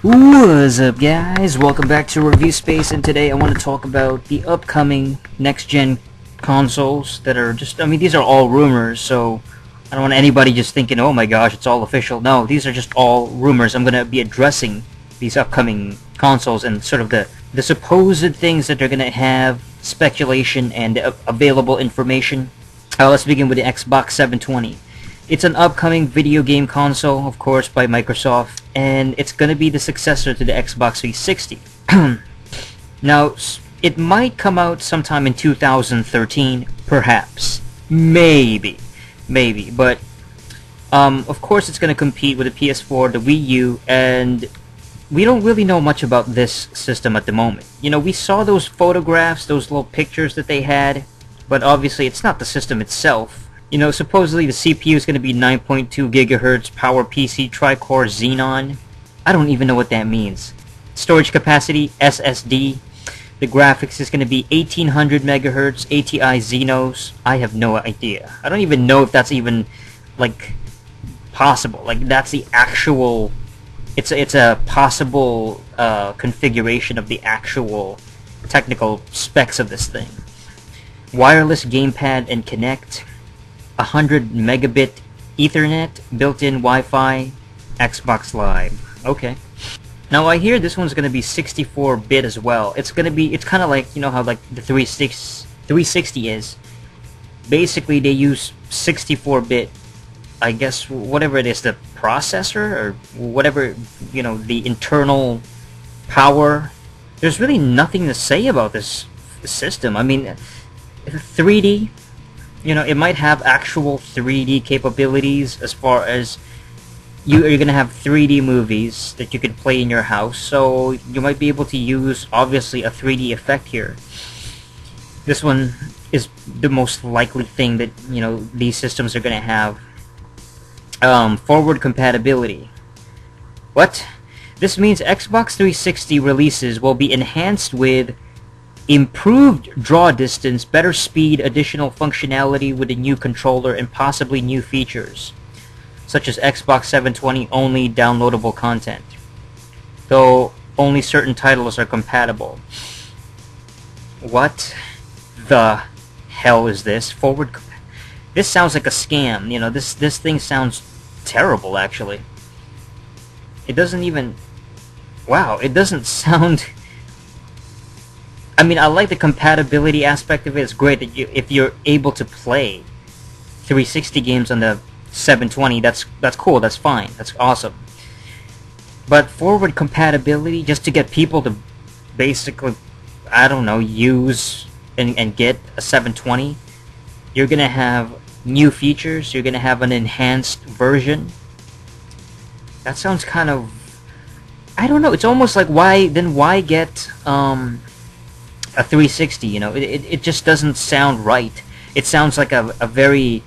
What's up, guys? Welcome back to TheReviewSpace, and today I want to talk about the upcoming next-gen consoles that are just, these are all rumors, so I don't want anybody just thinking, oh my gosh, it's all official. No, these are just all rumors. I'm going to be addressing these upcoming consoles and sort of the supposed things that they're going to have, speculation, and available information. Let's begin with the Xbox 720. It's an upcoming video game console, of course, by Microsoft, and it's going to be the successor to the Xbox 360. Now, it might come out sometime in 2013, perhaps. Maybe, but of course it's going to compete with the PS4, the Wii U, and we don't really know much about this system at the moment. You know, we saw those photographs, those little pictures that they had, but obviously it's not the system itself. You know, supposedly the CPU is going to be 9.2 gigahertz PowerPC tri-core Xenon. I don't even know what that means. Storage capacity, SSD. The graphics is going to be 1800 megahertz ATI Xenos. I have no idea. I don't even know if that's even, like, possible. Like, that's the actual... It's a possible configuration of the actual technical specs of this thing. Wireless gamepad and Kinect. 100 megabit Ethernet, built-in Wi-Fi, Xbox Live. Okay. Now I hear this one's gonna be 64-bit as well. It's kind of like, you know how like the 360 is. Basically, they use 64-bit. I guess whatever it is, the processor or whatever, you know, the internal power. There's really nothing to say about this system. I mean, 3D. You know, it might have actual 3D capabilities as far as you're going to have 3D movies that you could play in your house, so you might be able to use, obviously, a 3D effect here. This one is the most likely thing that, you know, these systems are going to have. Forward compatibility. What? This means Xbox 360 releases will be enhanced with improved draw distance, better speed, additional functionality with a new controller, and possibly new features, such as Xbox 720 only downloadable content, though only certain titles are compatible. What the hell is this? This sounds like a scam. You know, this thing sounds terrible, actually. It doesn't even... Wow, it doesn't sound... I mean, I like the compatibility aspect of it. It's great that if you're able to play 360 games on the 720, that's cool, that's fine, that's awesome. But forward compatibility, just to get people to basically, I don't know, use and get a 720, you're gonna have new features, you're gonna have an enhanced version. That sounds kind of, I don't know, it's almost like why get a 360, you know, it just doesn't sound right. It sounds like a very,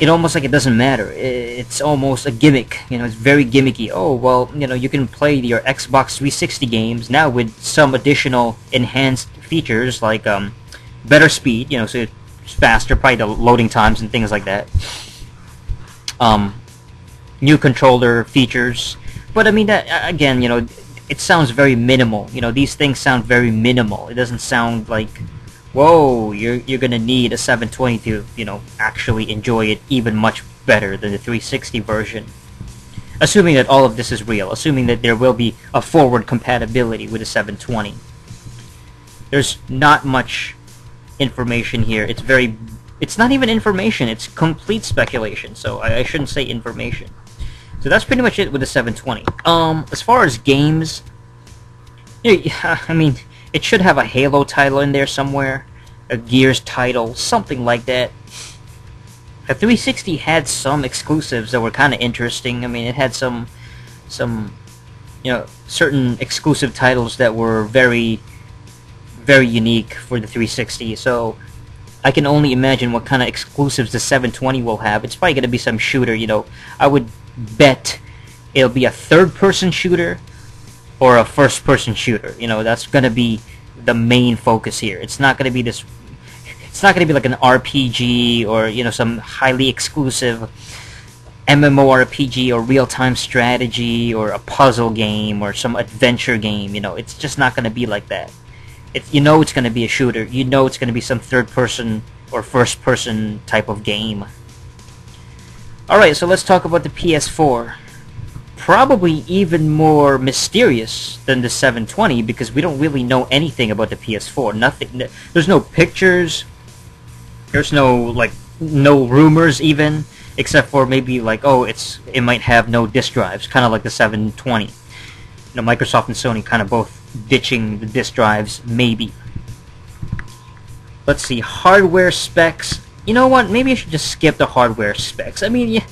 it almost like it doesn't matter. It's almost a gimmick, you know, it's very gimmicky. Oh, well, you know, you can play your Xbox 360 games now with some additional enhanced features like better speed, you know, so it's faster, probably the loading times and things like that. New controller features. But I mean, that again, you know, it sounds very minimal. You know, these things sound very minimal. It doesn't sound like, whoa, you're gonna need a 720 to, you know, actually enjoy it even much better than the 360 version. Assuming that all of this is real, assuming that there will be a forward compatibility with the 720. There's not much information here. It's not even information, it's complete speculation, so I shouldn't say information. So that's pretty much it with the 720. As far as games, yeah, I mean, it should have a Halo title in there somewhere, a Gears title, something like that. The 360 had some exclusives that were kind of interesting. I mean, it had some, you know, certain exclusive titles that were very, very unique for the 360. So I can only imagine what kind of exclusives the 720 will have. It's probably going to be some shooter, you know. I would bet it'll be a third-person shooter or a first-person shooter. You know, that's going to be the main focus here. It's not going to be this... It's not going to be like an RPG or, you know, some highly exclusive MMORPG or real-time strategy or a puzzle game or some adventure game. It's just not going to be like that. It's going to be a shooter. It's going to be some third-person or first-person type of game. Alright, so let's talk about the PS4. Probably even more mysterious than the 720 because we don't really know anything about the PS4. Nothing. There's no pictures. There's no rumors even, except for maybe it might have no disk drives, kind of like the 720. Microsoft and Sony kind of both ditching the disk drives, maybe. Let's see, hardware specs. You know what? Maybe I should just skip the hardware specs. I mean,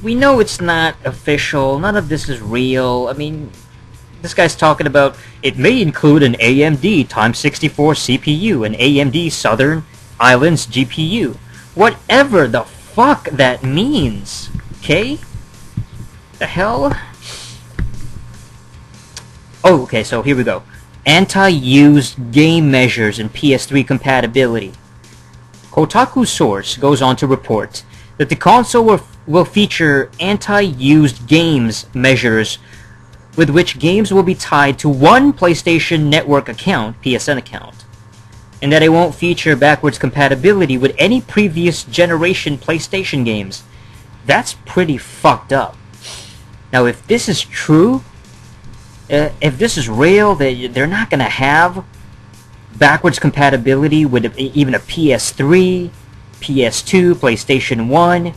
we know it's not official. None of this is real. I mean, this guy's talking about it may include an AMD x64 CPU, an AMD Southern Islands GPU. Whatever the fuck that means. Okay? The hell? Oh, okay, so here we go. Anti-used game measures and PS3 compatibility. Kotaku source goes on to report that the console will feature anti-used games measures with which games will be tied to one PlayStation Network account, PSN account, and that it won't feature backwards compatibility with any previous generation PlayStation games. That's pretty fucked up. Now, if this is true, if this is real, they're not going to have backwards compatibility with even a PS3, PS2, PlayStation 1.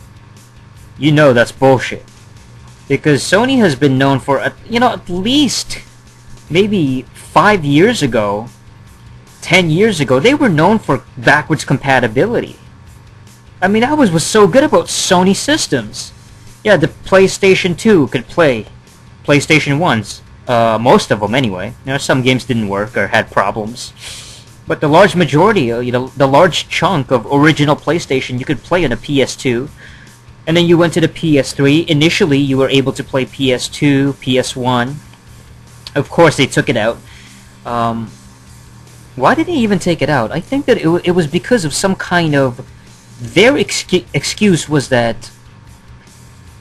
That's bullshit. Because Sony has been known for, at least maybe 5 years ago, 10 years ago, they were known for backwards compatibility. I mean, that was what's so good about Sony systems. Yeah, the PlayStation 2 could play PlayStation 1's. Most of them anyway. Some games didn't work or had problems. But the large majority, the large chunk of original PlayStation, you could play on a PS2. And then you went to the PS3. Initially, you were able to play PS2, PS1. Of course, they took it out. Why did they even take it out? I think that it was because of some kind of... Their excuse was that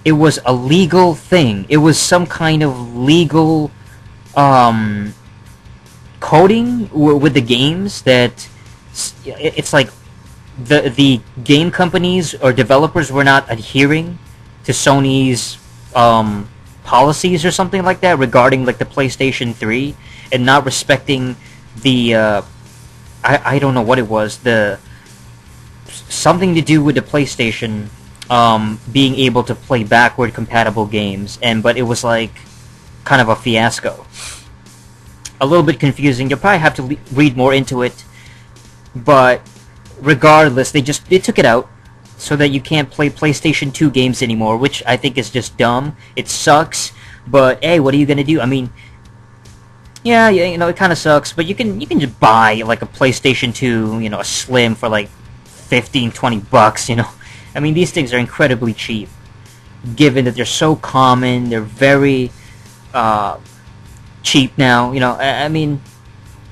it was a legal thing. It was some kind of legal coding with the games that it's like the game companies or developers were not adhering to Sony's policies or something like that regarding the PlayStation 3 and not respecting the I don't know what it was, the something to do with the PlayStation being able to play backward compatible games, but it was kind of a fiasco. A little bit confusing. You'll probably have to read more into it, but regardless, they took it out so that you can't play PlayStation 2 games anymore, which I think is just dumb. It sucks, but hey, what are you gonna do? I mean, yeah, it kind of sucks, but you can just buy a PlayStation 2, a Slim for $15-20. I mean, these things are incredibly cheap, given that they're so common. They're very cheap now. I mean,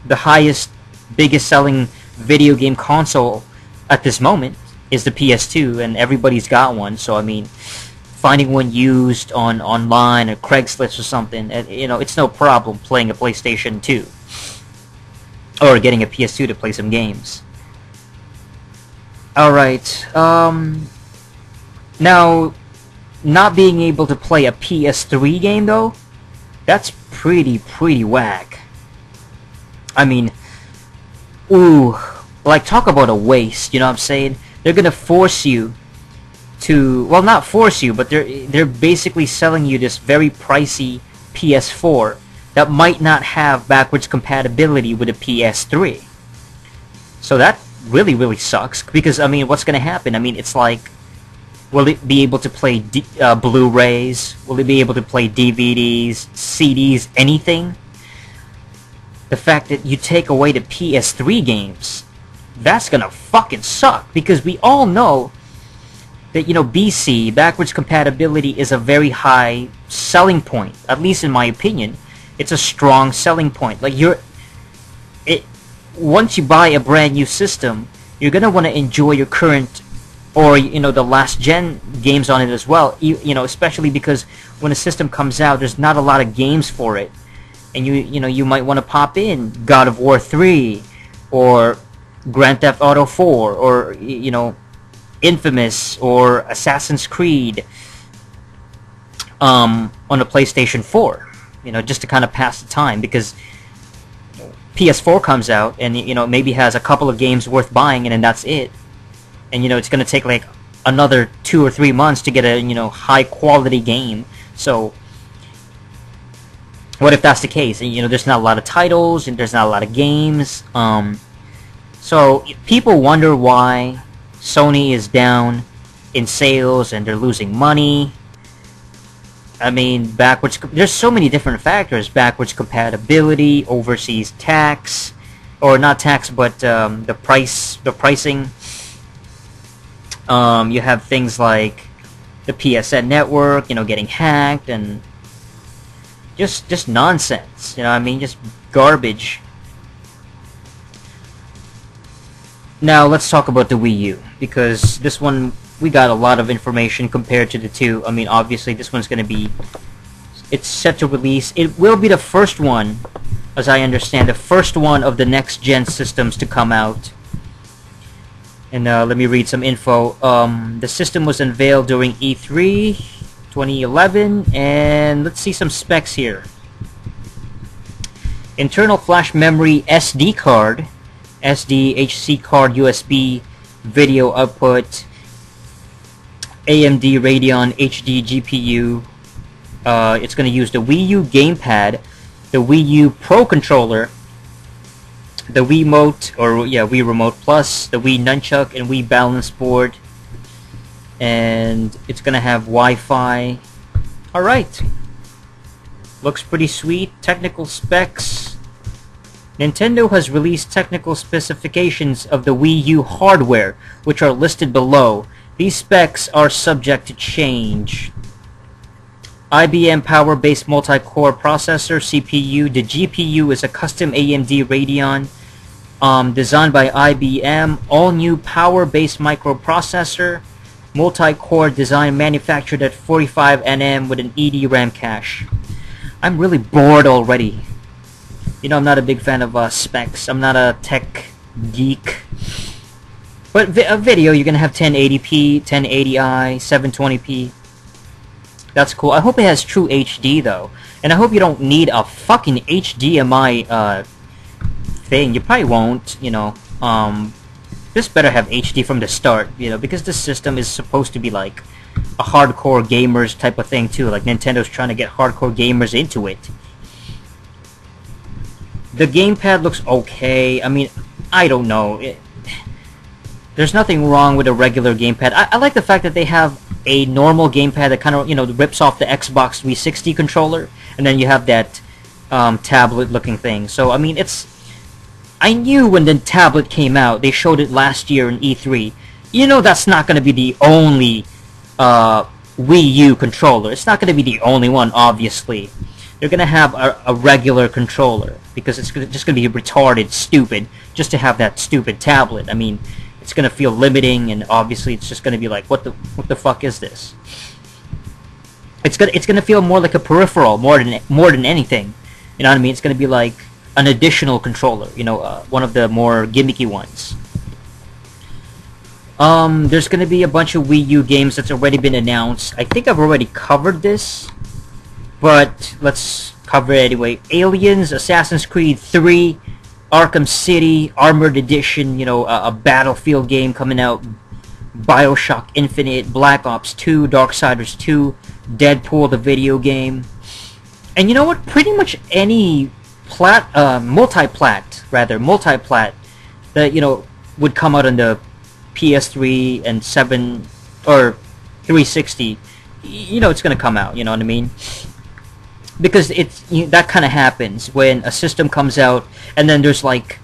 the biggest selling video game console at this moment is the PS2, and everybody's got one. So I mean, finding one used online or Craigslist or something, it's no problem playing a PlayStation 2 or getting a PS2 to play some games. Alright, now, not being able to play a PS3 game, though, that's pretty whack. I mean, ooh, talk about a waste, you know what I'm saying? They're gonna force you to, well, not force you, but they're basically selling you this very pricey PS4 that might not have backwards compatibility with a PS3. So that really sucks, because I mean, what's gonna happen? I mean, it's will it be able to play Blu-rays? Will it be able to play DVDs, CDs, anything? The fact that you take away the PS3 games, that's gonna fucking suck, because we all know that, BC, backwards compatibility, is a very high selling point. At least in my opinion, it's a strong selling point. Once you buy a brand new system, you're gonna want to enjoy your current or the last gen games on it as well. Especially because when a system comes out, there's not a lot of games for it, and you might want to pop in God of War 3 or Grand Theft Auto 4 or Infamous or Assassin's Creed on a PlayStation 4, just to kind of pass the time, because PS4 comes out and maybe has a couple of games worth buying, and then that's it. And it's going to take like another 2 or 3 months to get a high quality game. So what if that's the case? And there's not a lot of titles and there's not a lot of games. So people wonder why Sony is down in sales and they're losing money. I mean, there's so many different factors: backwards compatibility, overseas tax, or not tax, but the pricing. You have things like the PSN network, getting hacked, and just nonsense. I mean, just garbage. Now let's talk about the Wii U, because this one we got a lot of information compared to the two. I mean, obviously this one's it's set to release. It will be the first one, as I understand, the first one of the next gen systems to come out. And let me read some info. The system was unveiled during E3 2011, and let's see some specs here. Internal flash memory SD card, SDHC card, USB video output, AMD Radeon HD GPU. It's going to use the Wii U gamepad, the Wii U Pro controller, the Wii Remote Plus, the Wii Nunchuck and Wii Balance Board, and it's going to have Wi-Fi. Alright. Looks pretty sweet. Technical specs. Nintendo has released technical specifications of the Wii U hardware, which are listed below. These specs are subject to change. IBM Power-based multi-core processor, CPU. The GPU is a custom AMD Radeon designed by IBM. All-new Power-based microprocessor. Multi-core design manufactured at 45 nm with an EDRAM cache. I'm really bored already. I'm not a big fan of specs. I'm not a tech geek. But a video, you're going to have 1080p, 1080i, 720p. That's cool. I hope it has true HD, though. And I hope you don't need a fucking HDMI thing. You probably won't, This better have HD from the start, because this system is supposed to be like a hardcore gamers type of thing, too. Like, Nintendo's trying to get hardcore gamers into it. The gamepad looks okay. I mean, I don't know. There's nothing wrong with a regular gamepad. I like the fact that they have a normal gamepad that kind of, rips off the Xbox 360 controller, and then you have that tablet-looking thing. So, I mean, I knew when the tablet came out, they showed it last year in E3. That's not going to be the only Wii U controller. It's not going to be the only one, obviously. They're going to have a regular controller, because it's just going to be retarded stupid just to have that stupid tablet. I mean, it's going to feel limiting, and obviously it's just going to be like, what the fuck is this? It's going to feel more like a peripheral more than anything. You know what I mean? It's going to be like an additional controller, one of the more gimmicky ones. There's going to be a bunch of Wii U games that's already been announced. I think I've already covered this, but let's cover it anyway. Aliens, Assassin's Creed 3, Arkham City, Armored Edition, a Battlefield game coming out, Bioshock Infinite, Black Ops 2, Darksiders 2, Deadpool the video game. And you know what? Pretty much any multi-plat that, would come out on the PS3 and 7 or 360, it's going to come out, you know what I mean? Because that kind of happens when a system comes out, and then there's like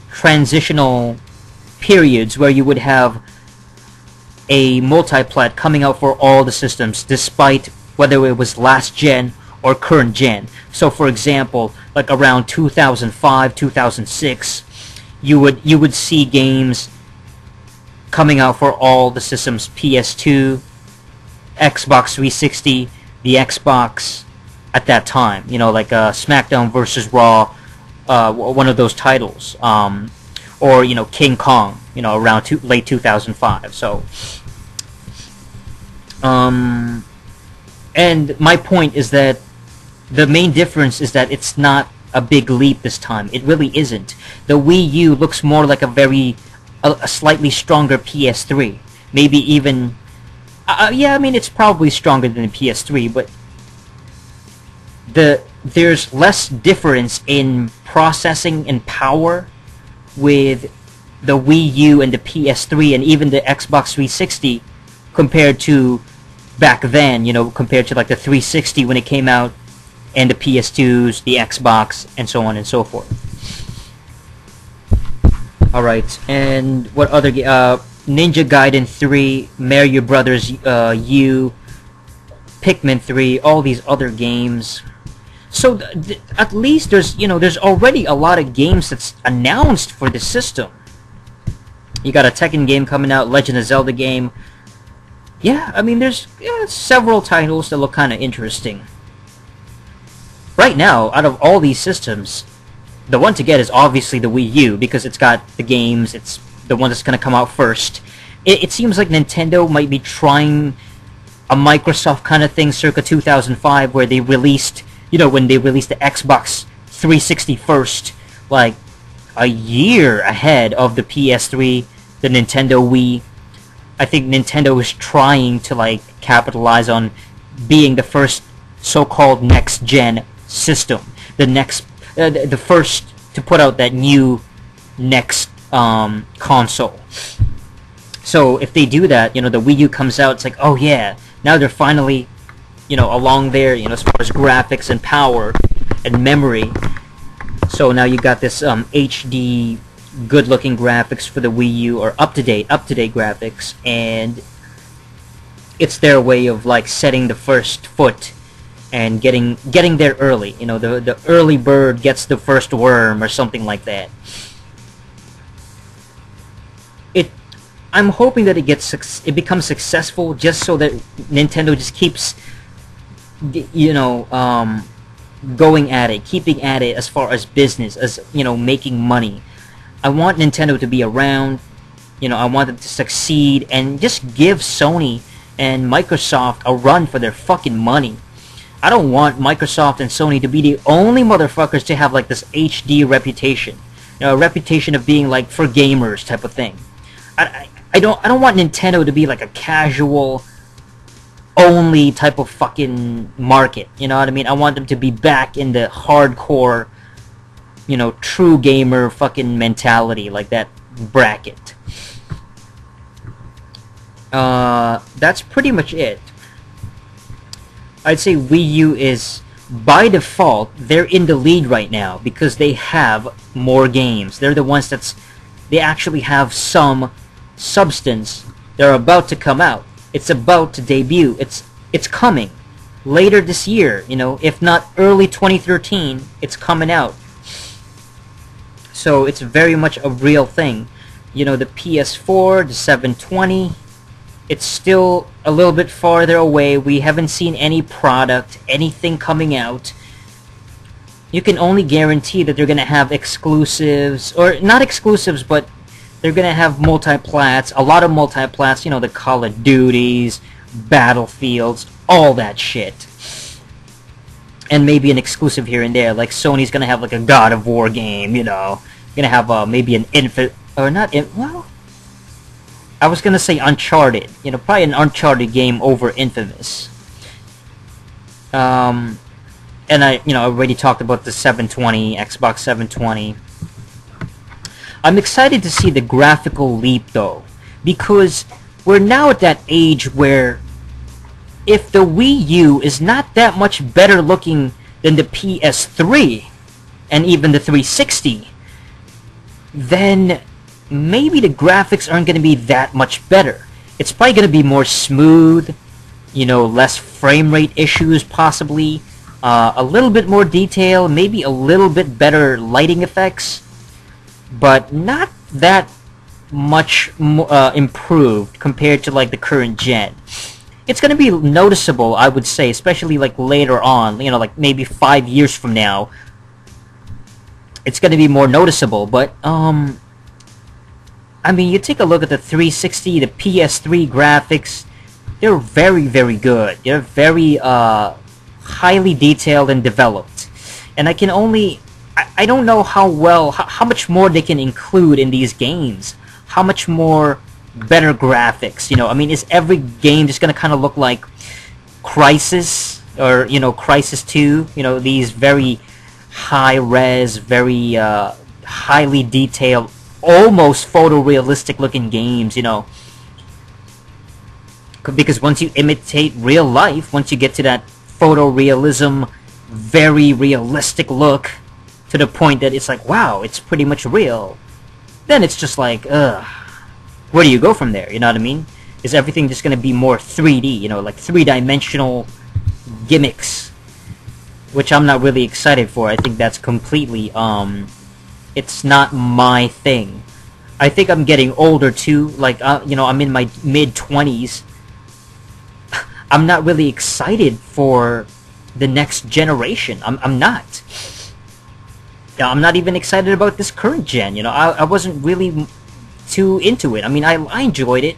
transitional periods where you would have a multi-plat coming out for all the systems, despite whether it was last gen or current gen. So, for example, like around 2005, 2006, you would see games coming out for all the systems: PS2, Xbox 360, the Xbox at that time. You know, like SmackDown versus Raw, one of those titles, or you know, King Kong. You know, around late 2005. So, and my point is that the main difference is that it's not a big leap this time. It really isn't. The Wii U looks more like a slightly stronger PS3. Maybe even... yeah, I mean, it's probably stronger than the PS3, but there's less difference in processing and power with the Wii U and the PS3 and even the Xbox 360 compared to back then, you know, compared to like the 360 when it came out, and the PS2s, the Xbox, and so on and so forth. Alright, and what other Ninja Gaiden 3, Mario Brothers U, Pikmin 3, all these other games. So at least there's already a lot of games that's announced for the system. You got a Tekken game coming out, Legend of Zelda game. Yeah, I mean there's several titles that look kind of interesting. Right now, out of all these systems, the one to get is obviously the Wii U, because it's got the games, it's the one that's going to come out first. It seems like Nintendo might be trying a Microsoft kind of thing circa 2005, where they released, you know, when they released the Xbox 360 first, like a year ahead of the PS3, the Nintendo Wii. I think Nintendo is trying to like capitalize on being the first so-called next-gen system, the first to put out that new next console. So if they do that, you know, the Wii U comes out, it's like, oh yeah, now they're finally, you know, along there, you know, as far as graphics and power and memory. So now you got this HD good-looking graphics for the Wii U, or up-to-date graphics, and it's their way of like setting the first foot and getting there early. You know, the early bird gets the first worm, or something like that. I'm hoping that it becomes successful, just so that Nintendo just keeps, you know, going at it, keeping at it as far as business, as, you know, making money. I want Nintendo to be around. You know, I want them to succeed and just give Sony and Microsoft a run for their fucking money. I don't want Microsoft and Sony to be the only motherfuckers to have like this HD reputation, you know, a reputation of being like for gamers type of thing. I don't want Nintendo to be like a casual only type of fucking market. You know what I mean? I want them to be back in the hardcore, you know, true gamer fucking mentality, like that bracket. That's pretty much it. I'd say Wii U is, by default, they're in the lead right now because they have more games. They're the ones they actually have some substance. They're about to come out. It's about to debut. It's coming later this year, you know, if not early 2013, it's coming out. So it's very much a real thing. You know, the PS4, the 720, it's still a little bit farther away. We haven't seen any product, anything coming out. You can only guarantee that they're going to have exclusives, or not exclusives, but they're going to have multiplats, a lot of multiplats, you know, the Call of Duties, Battlefields, all that shit. And maybe an exclusive here and there, like Sony's going to have like a God of War game, you know. Going to have maybe an well, I was going to say Uncharted, you know, probably an Uncharted game over Infamous. And I already talked about the 720, Xbox 720. I'm excited to see the graphical leap, though, because we're now at that age where if the Wii U is not that much better looking than the PS3 and even the 360, then maybe the graphics aren't going to be that much better. It's probably going to be more smooth, you know, less frame rate issues possibly, a little bit more detail, maybe a little bit better lighting effects, but not that much improved compared to like the current gen. It's gonna be noticeable, I would say, especially like later on. You know, like maybe 5 years from now, it's gonna be more noticeable. But I mean, you take a look at the 360, the PS3 graphics. They're very, very good. They're very highly detailed and developed. And I can only... I don't know how much more they can include in these games. How much more better graphics, you know? I mean, is every game just gonna kind of look like Crysis or, you know, Crysis 2? You know, these very high-res, very highly detailed, almost photorealistic looking games, you know? Because once you imitate real life, once you get to that photorealism, very realistic look, to the point that it's like, wow, it's pretty much real, then it's just like, ugh, where do you go from there? You know what I mean? Is everything just going to be more 3D, you know, like three-dimensional gimmicks, which I'm not really excited for. I think that's completely, it's not my thing. I think I'm getting older too, like, you know, I'm in my mid-20s. I'm not really excited for the next generation. I'm not. I'm not even excited about this current gen, you know. I wasn't really too into it. I mean, I enjoyed it.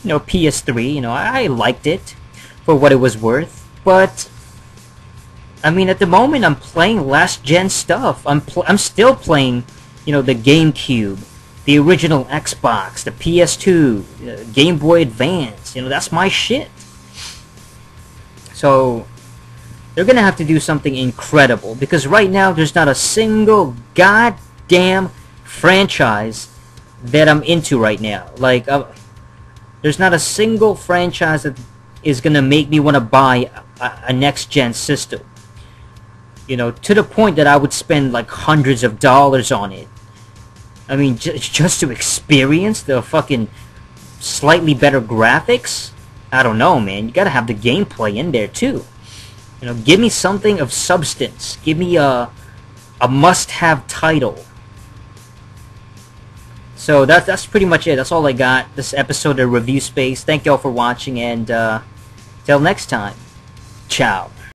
You know, PS3, you know, I liked it for what it was worth. But, I mean, at the moment, I'm playing last gen stuff. I'm still playing, you know, the GameCube, the original Xbox, the PS2, Game Boy Advance. You know, that's my shit. So, they're gonna have to do something incredible, because right now there's not a single goddamn franchise that I'm into right now. Like, there's not a single franchise that is gonna make me want to buy a next-gen system. You know, to the point that I would spend like hundreds of dollars on it. I mean, just to experience the fucking slightly better graphics? I don't know, man. You gotta have the gameplay in there too. You know, give me something of substance. Give me a must-have title. So that's pretty much it. That's all I got. This episode of Review Space. Thank y'all for watching, and till next time. Ciao.